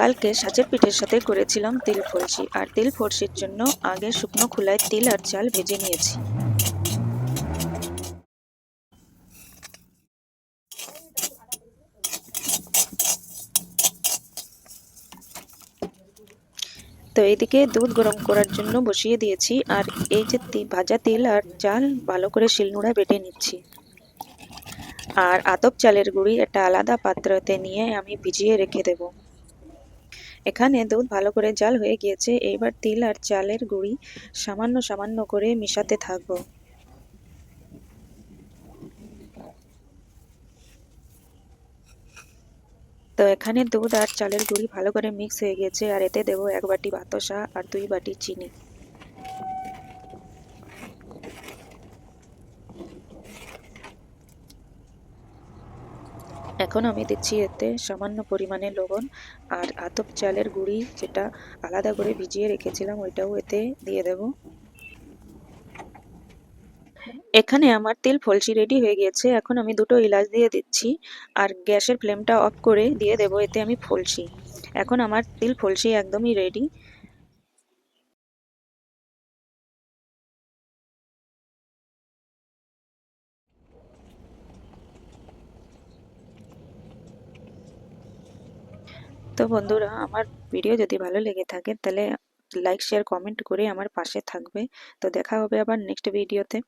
কালকে সাজের পিঠের সাথে করেছিলাম তিল ফলসি, আর তিল ফলসির জন্য আগে শুকনো খোলায় তিল আর চাল ভেজে নিয়েছি। তো এইদিকে দুধ গরম করার জন্য বসিয়ে দিয়েছি, আর এই যে ভাজা তিল আর চাল ভালো করে শিলনোড়ায় বেটে নিচ্ছি। আর আতপ চালের গুঁড়ি একটা আলাদা পাত্রতে নিয়ে আমি ভিজিয়ে রেখে দেব। এখানে দুধ ভালো করে জাল হয়ে গিয়েছে, এইবার তিল আর চালের গুঁড়ি সামান্য সামান্য করে মিশাতে থাকবো। তো এখানে দুধ আর চালের গুঁড়ি ভালো করে মিক্স হয়ে গেছে, আর এতে দেবো 1 বাটি বাতাসা আর 2 বাটি চিনি। এখন আমি দিচ্ছি এতে সামান্য পরিমাণে লবণ, আর আতপ চালের গুঁড়ি যেটা আলাদা করে ভিজিয়ে রেখেছিলাম ওইটাও এতে দিয়ে দেব। এখানে আমার তিল ফলসি রেডি হয়ে গিয়েছে। এখন আমি 2টো এলাচ দিয়ে দিচ্ছি, আর গ্যাসের ফ্লেমটা অফ করে দিয়ে দেব এতে আমি ফলসি। এখন আমার তিল ফলসি একদমই রেডি। তো বন্ধুরা, আমার ভিডিও যদি ভালো লেগে থাকে তাহলে লাইক শেয়ার কমেন্ট করে আমার পাশে থাকবে। তো দেখা হবে আবার নেক্সট ভিডিওতে।